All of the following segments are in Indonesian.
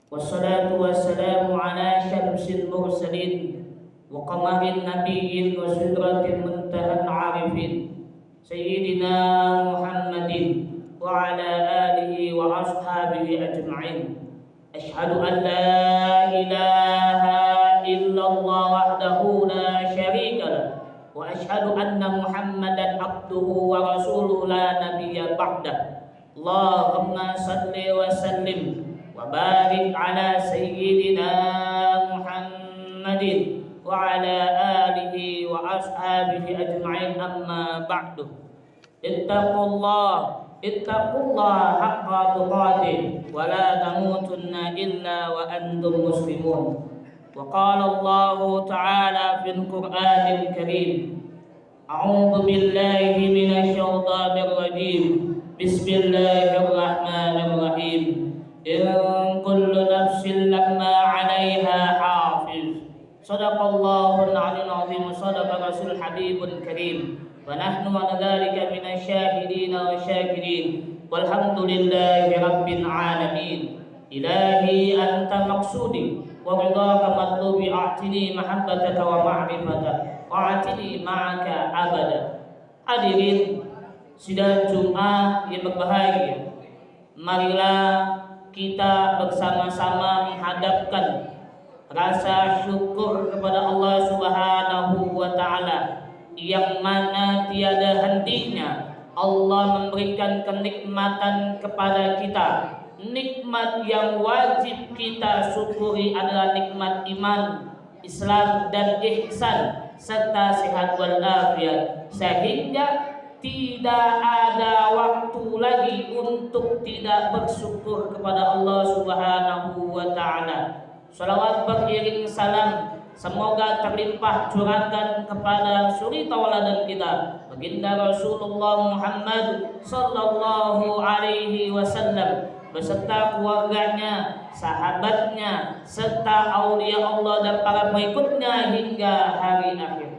والصلاة والسلام على شمس المرسلين وقمر النبيين وسدرة منتهى العارفين سيدنا محمد وعلى آله وأصحابه أجمعين. أشهد أن لا إله إلا الله وحده لا شريك له وأشهد أن محمدا عبده ورسوله لا نبي بعده. اللهم صل وسلم وبارك على سيدنا محمد وعلى آله وأصحابه أجمعين. أما بعد اتقوا الله حق تقاته ولا تموتن إلا وأنتم مسلمون. وقال الله تعالى في القرآن الكريم: أعوذ بالله من الشيطان الرجيم. بسم الله الرحمن الرحيم. إن كل نفس لما عليها حافظ. صدق الله العلي العظيم وصدق رسول الحبيب الكريم ونحن على ذلك من الشاهدين والشاكرين والحمد لله رب العالمين. إلهي أنت مقصودي ورضاك مطلوبي أعطني محبتك ومعرفتك وأعطني معك أبدا. Hadirin sidang Jumat yang berbahagia, marilah kita bersama-sama menghadapkan rasa syukur kepada Allah Subhanahu wa Ta'ala, yang mana tiada hentinya Allah memberikan kenikmatan kepada kita. Nikmat yang wajib kita syukuri adalah nikmat iman, Islam dan ihsan serta sehat walafiat, sehingga tidak ada waktu lagi untuk tidak bersyukur kepada Allah Subhanahu wa Ta'ala. Salawat beriring salam semoga terlimpah curahkan kepada suri tauladan kita, baginda Rasulullah Muhammad sallallahu alaihi wasallam beserta keluarganya, sahabatnya, serta aulia Allah dan para pengikutnya hingga hari akhir.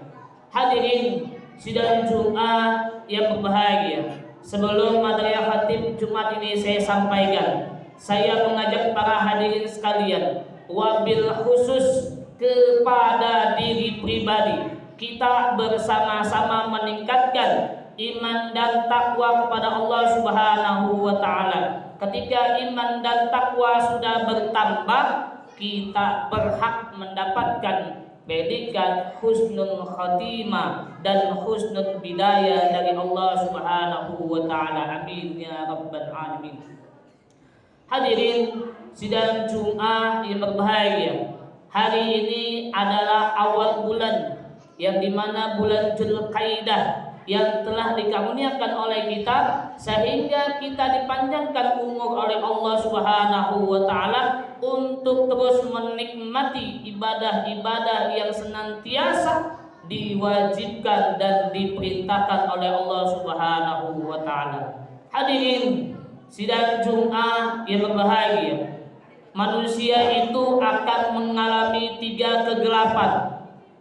Hadirin sidang Jumat yang berbahagia, sebelum materi khatib Jumat ini saya sampaikan, saya mengajak para hadirin sekalian, wabil khusus kepada diri pribadi, kita bersama-sama meningkatkan iman dan takwa kepada Allah Subhanahu wa Ta'ala. Ketika iman dan takwa sudah bertambah, kita berhak mendapatkan predikat husnul khatimah dan husnul bidayah dari Allah Subhanahu wa Ta'ala. Amin ya rabbal alamin. Hadirin sidang Jumat yang berbahagia, hari ini adalah awal bulan, yang dimana bulan Dzulqa'dah yang telah dikaruniakan oleh kita, sehingga kita dipanjangkan umur oleh Allah Subhanahu wa Ta'ala untuk terus menikmati ibadah-ibadah yang senantiasa diwajibkan dan diperintahkan oleh Allah Subhanahu wa Ta'ala. Hadirin sidang Jumat yang berbahagia, manusia itu akan mengalami 3 kegelapan.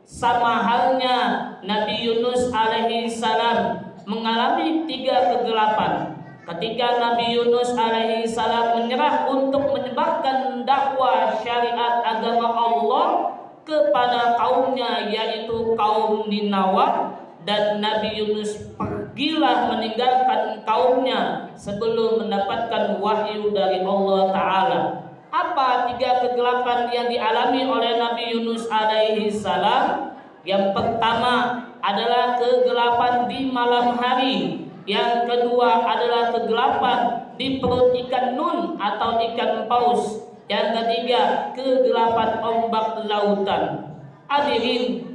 Sama halnya Nabi Yunus alaihi salam mengalami 3 kegelapan. Ketika Nabi Yunus alaihi salam menyerah untuk menyebarkan dakwah syariat agama Allah kepada kaumnya, yaitu kaum Ninawah, dan Nabi Yunus pergilah meninggalkan kaumnya sebelum mendapatkan wahyu dari Allah Ta'ala. Apa 3 kegelapan yang dialami oleh Nabi Yunus alaihi salam? Yang pertama adalah kegelapan di malam hari. Yang kedua adalah kegelapan di perut ikan nun atau ikan paus. Yang ketiga kegelapan ombak lautan. Hadirin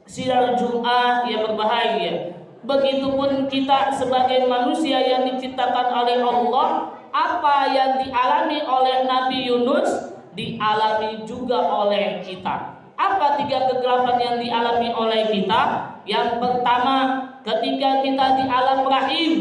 sidang Jumat yang berbahagia, begitupun kita sebagai manusia yang diciptakan oleh Allah, apa yang dialami oleh Nabi Yunus dialami juga oleh kita. Apa 3 kegelapan yang dialami oleh kita? Yang pertama, ketika kita di alam rahim,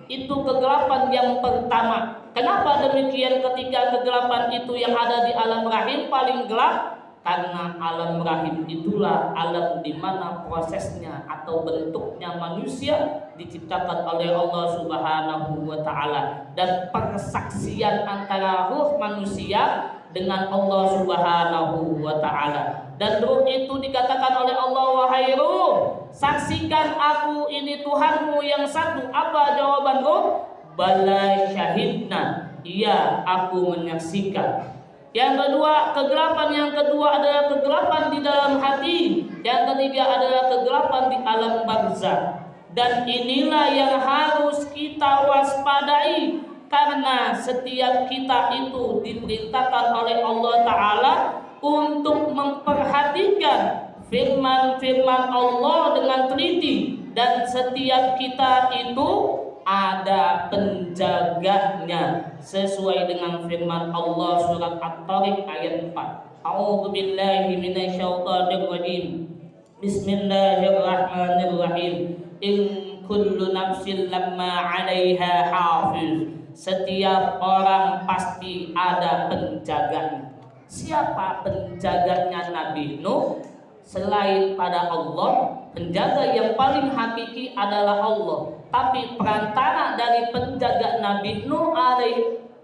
itu kegelapan yang pertama. Kenapa demikian? Ketika kegelapan itu yang ada di alam rahim paling gelap, karena alam rahim itulah alam di mana prosesnya atau bentuknya manusia diciptakan oleh Allah Subhanahu wa taala, dan persaksian antara ruh manusia dengan Allah Subhanahu wa taala. Dan ruh itu dikatakan oleh Allah, wahai ruh, saksikan aku ini Tuhanmu yang satu. Apa jawaban ruh? Bala syahidna, iya aku menyaksikan. Yang kedua, kegelapan yang kedua adalah kegelapan di dalam hati. Yang ketiga adalah kegelapan di alam barzakh. Dan inilah yang harus kita waspadai, karena setiap kita itu diperintahkan oleh Allah Ta'ala untuk memperhatikan firman-firman Allah dengan teliti. Dan setiap kita itu ada penjaganya sesuai dengan firman Allah surat At-Tariq ayat 4. A'udzu billahi minasyaitonir rajim. Bismillahirrahmanirrahim. In kullu nafsin lamma 'alaiha hafiz. Setiap orang pasti ada penjaganya. Siapa penjaganya Nabi Nuh? Selain pada Allah, penjaga yang paling hakiki adalah Allah. Tapi perantara dari penjaga Nabi Nuh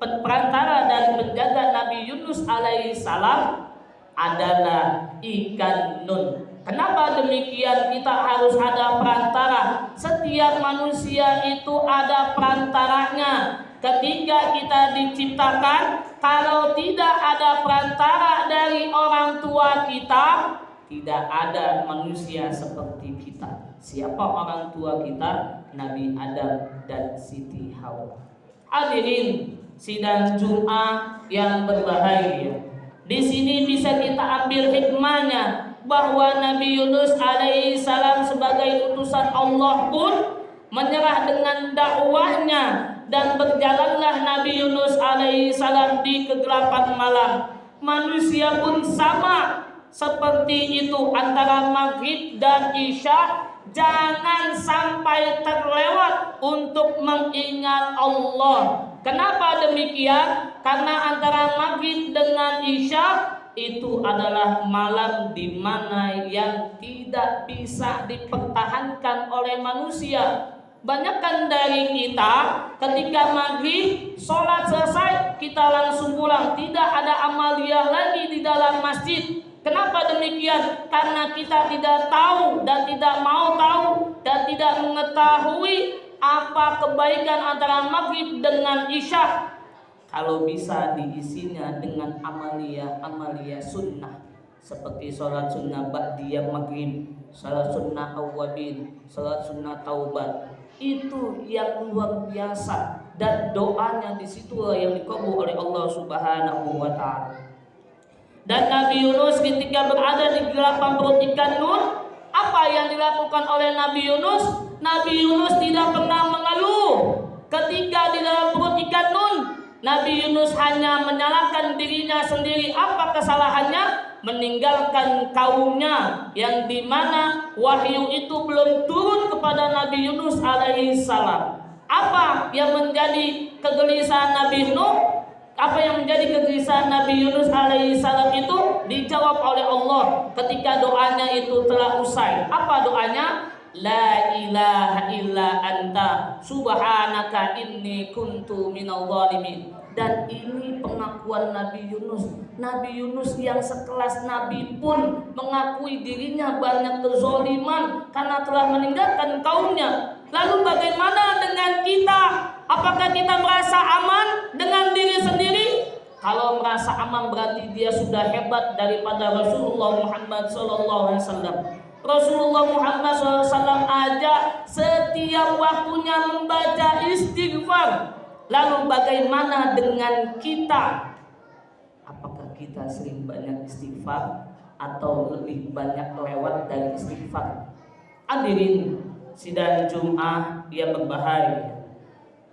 perantara dari penjaga Nabi Yunus alaihissalam adalah ikan nun. Kenapa demikian? Kita harus ada perantara. Setiap manusia itu ada perantaranya. Ketika kita diciptakan, kalau tidak ada perantara dari orang tua kita, tidak ada manusia seperti kita. Siapa orang tua kita? Nabi Adam dan Siti Hawa. Hadirin sidang Jumat yang berbahagia. Di sini bisa kita ambil hikmahnya bahwa Nabi Yunus alaihissalam sebagai utusan Allah pun menyerah dengan dakwahnya, dan berjalanlah Nabi Yunus alaihissalam di kegelapan malam. Manusia pun sama seperti itu, antara maghrib dan isya. Jangan sampai terlewat untuk mengingat Allah. Kenapa demikian? Karena antara maghrib dengan isya itu adalah malam di mana yang tidak bisa dipertahankan oleh manusia. Banyakkan dari kita ketika maghrib sholat selesai kita langsung pulang, tidak ada amaliyah lagi di dalam masjid. Kenapa demikian? Karena kita tidak tahu dan tidak mau tahu dan tidak mengetahui apa kebaikan antara maghrib dengan isya. Kalau bisa diisinya dengan amaliyah sunnah, seperti sholat sunnah ba'diyah maghrib, sholat sunnah awwabin, sholat sunnah taubat. Itu yang luar biasa, dan doanya di situ yang dikabul oleh Allah Subhanahu wa taala. Dan Nabi Yunus ketika berada di kegelapan perut ikan nun, apa yang dilakukan oleh Nabi Yunus? Nabi Yunus tidak pernah mengeluh. Ketika di dalam perut ikan nun, Nabi Yunus hanya menyalahkan dirinya sendiri. Apa kesalahannya? Meninggalkan kaumnya, yang dimana wahyu itu belum turun kepada Nabi Yunus alaihissalam. Apa yang menjadi kegelisahan Nabi Nuh? Apa yang menjadi kegelisahan Nabi Yunus alaihissalam itu dijawab oleh Allah ketika doanya itu telah usai. Apa doanya? La ilaha illa anta subhanaka inni kuntu minal zalimin. Dan ini pengakuan Nabi Yunus. Nabi Yunus yang sekelas Nabi pun mengakui dirinya banyak kezaliman karena telah meninggalkan kaumnya. Lalu bagaimana dengan kita? Apakah kita merasa aman dengan diri sendiri? Kalau merasa aman berarti dia sudah hebat daripada Rasulullah Muhammad SAW. Rasulullah Muhammad SAW aja setiap waktunya membaca istighfar. Lalu bagaimana dengan kita? Apakah kita sering banyak istighfar atau lebih banyak lewat dari istighfar? Hadirin sidang Jumat yang berbahagia.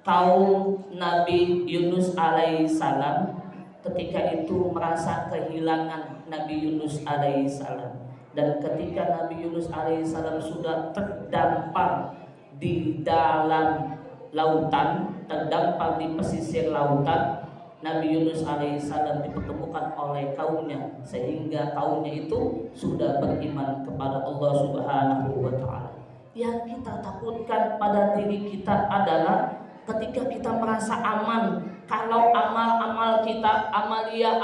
Kaum Nabi Yunus alaihissalam ketika itu merasa kehilangan Nabi Yunus alaihissalam, dan ketika Nabi Yunus alaihissalam sudah terdampar di dalam lautan, terdampar di pesisir lautan, Nabi Yunus alaihissalam dipertemukan oleh kaumnya, sehingga kaumnya itu sudah beriman kepada Allah Subhanahu wa Ta'ala. Yang kita takutkan pada diri kita adalah ketika kita merasa aman, kalau amal-amal kita, amalia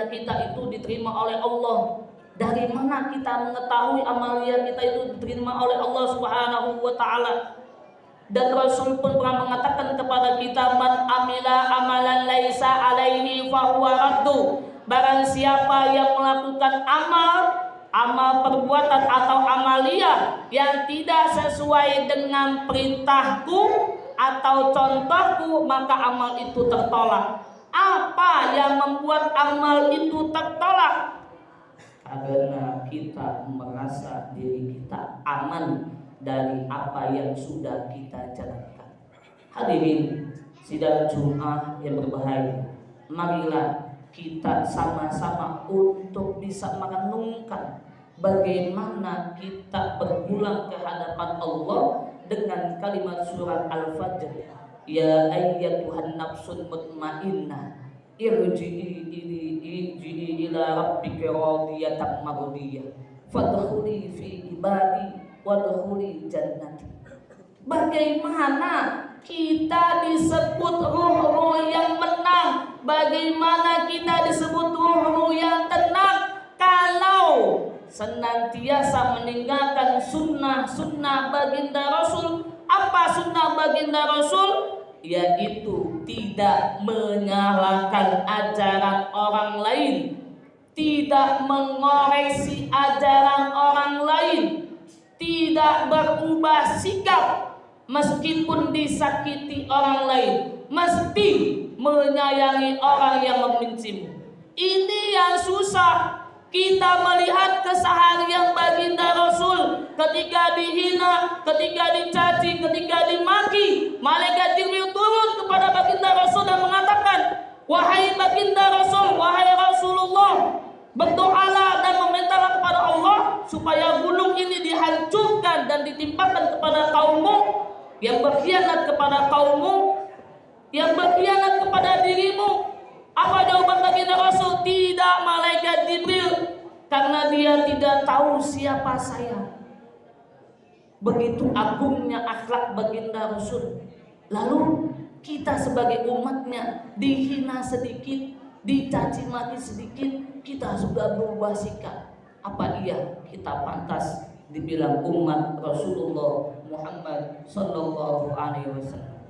kita itu diterima oleh Allah. Dari mana kita mengetahui amalia kita itu diterima oleh Allah Subhanahu wa Ta'ala? Dan Rasul pun pernah mengatakan kepada kita, man amila amalan laisa alaihi fahuwa raddu. Barang siapa yang melakukan amal perbuatan atau amalia yang tidak sesuai dengan perintahku atau contohku, maka amal itu tertolak. Apa yang membuat amal itu tertolak? Karena kita merasa diri kita aman dari apa yang sudah kita jalankan. Hadirin sidang Jumat yang berbahagia, marilah kita sama-sama untuk bisa merenungkan bagaimana kita berpulang ke hadapan Allah dengan kalimat surat Al-Fajr, ya ayyatuhan nafsun mutmainnah irji'i ila rabbika radiyatan mardiyah fadkhuli fi ibadi wadkhuli jannati. Bagaimana kita disebut ruh-ruh yang menang? Bagaimana kita disebut ruh-ruh yang tenang kalau senantiasa meninggalkan sunnah baginda Rasul? Apa sunnah baginda Rasul? Yaitu tidak menyalahkan ajaran orang lain, tidak mengoreksi ajaran orang lain, tidak berubah sikap meskipun disakiti orang lain, mesti menyayangi orang yang membencimu. Ini yang susah. Kita melihat keseharian baginda Rasul ketika dihina, ketika dicaci, ketika dimaki, malaikat Jibril turun kepada baginda Rasul dan mengatakan, wahai baginda Rasul, wahai Rasulullah, berdoalah dan memintalah kepada Allah supaya gunung ini dihancurkan dan ditimpakan kepada kaummu yang berkhianat kepada kaummu, yang berkhianat kepada dirimu. Apa jawaban baginda Rasul? Tidak, malaikat Jibril, karena dia tidak tahu siapa saya. Begitu agungnya akhlak baginda Rasul. Lalu kita sebagai umatnya dihina sedikit, dicaci maki sedikit, kita sudah berubah sikap. Apa iya kita pantas dibilang umat Rasulullah Muhammad Sallallahu Alaihi Wasallam?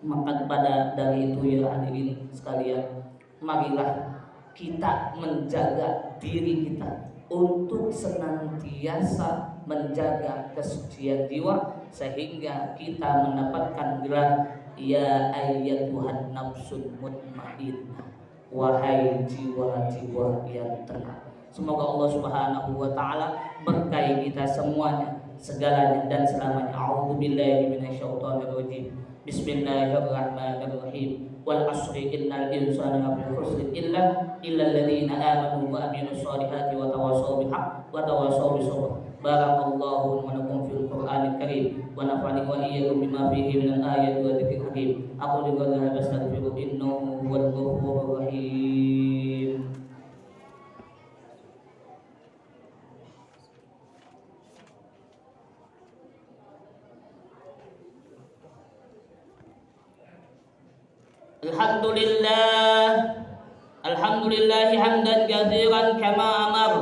Maka pada dari itu ya hadirin sekalian, marilah kita menjaga diri kita untuk senantiasa menjaga kesucian jiwa, sehingga kita mendapatkan gelar ya ayyatuhan nafsun mutmainnah, wahai jiwa-jiwa yang tenang. Semoga Allah Subhanahu wa Ta'ala berkahi kita semuanya, segalanya dan selamanya. A'udzubillahi minasyaitonirrajim. Bismillahirrahmanirrahim. Wal asri innal insana lafi khusr illa alladziina aamanu wa amilus solihati wa tawassaw bil haqq wa tawassaw bis sabr. Barakallahu wa lakum fil Qur'anil Karim wa nafa'ani wa iyyakum bima fihi minal ayati wa dzikril hakim. Aqulu qawli hadza astaghfiru innahu huwal ghafurur rahim. Alhamdulillah hamdan katsiran kama amar.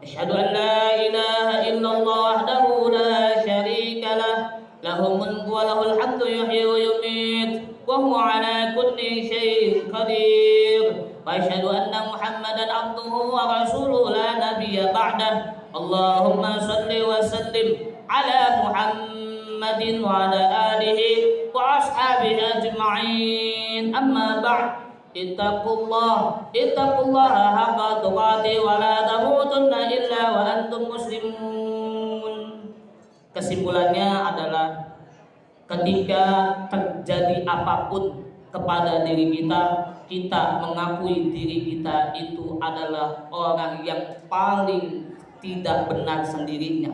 Asyhadu an la ilaha illallah wahdahu la syarika lah, lahul mulku wa lahul hamdu yuhyi wa yumiit wa huwa ala kulli syai'in qadir. Wa asyhadu anna Muhammadan abduhu wa rasuluhu la nabiyya ba'dah. Allahumma shalli wa sallim ala Muhammadin wa ala alihi wa ashabihi ajma'in. Amma ba'd. Ittaqullah haqqa tuqatih wa la tamutunna illa wa antum muslimun. Kesimpulannya adalah ketika terjadi apapun kepada diri kita, kita mengakui diri kita itu adalah orang yang paling tidak benar sendirinya,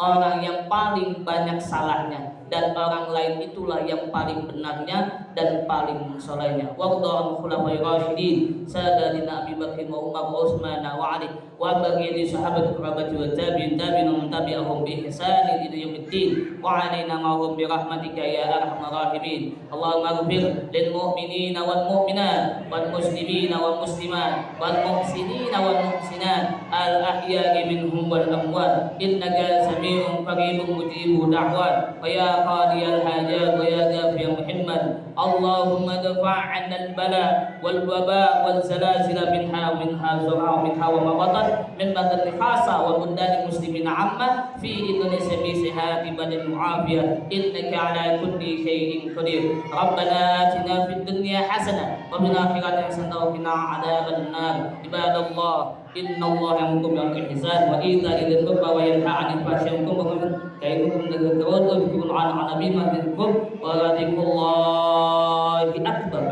orang yang paling banyak salahnya, dan orang lain itulah yang paling benarnya dan paling solehnya. Waqda'an khulafai rasyidin sadadina Abi Bakr wa Umar wa Utsman wa Ali wa baqiyati sahabat kerabat wa tabi'in wa tabi'ahum bi ihsan ila yaumiddin wa alaina ma'hum bi rahmatika ya arhamar rahimin. Allahumma ighfir lil mu'minina wal mu'minat wal muslimina wal muslimat wal muhsinina wal muhsinat al ahya'i minhum wal amwat innaka sami'un qaribun mujibud da'wat wa ya qadiyal hajat wa ya dafi'al muhimmat. Allahumma dafa' 'anna al-bala wal waba wal zalazil minha zura minha wa ma batan min badan khasa wa buldani muslimin 'amma fi Indonesia bi sihhati badan mu'afiyah innaka 'ala kulli syai'in qadir. Rabbana atina fid dunya hasanah wa fil akhirati hasanah wa qina 'adzaban nar. Ibadallah innallaha ya'muru bil ihsan wa ita'i dzil qurba wa yanha 'anil fahsya'i wal munkar kairukum tadhkurun wa dhkurun 'ala nabiyyikum wa dzikrullahi akbar.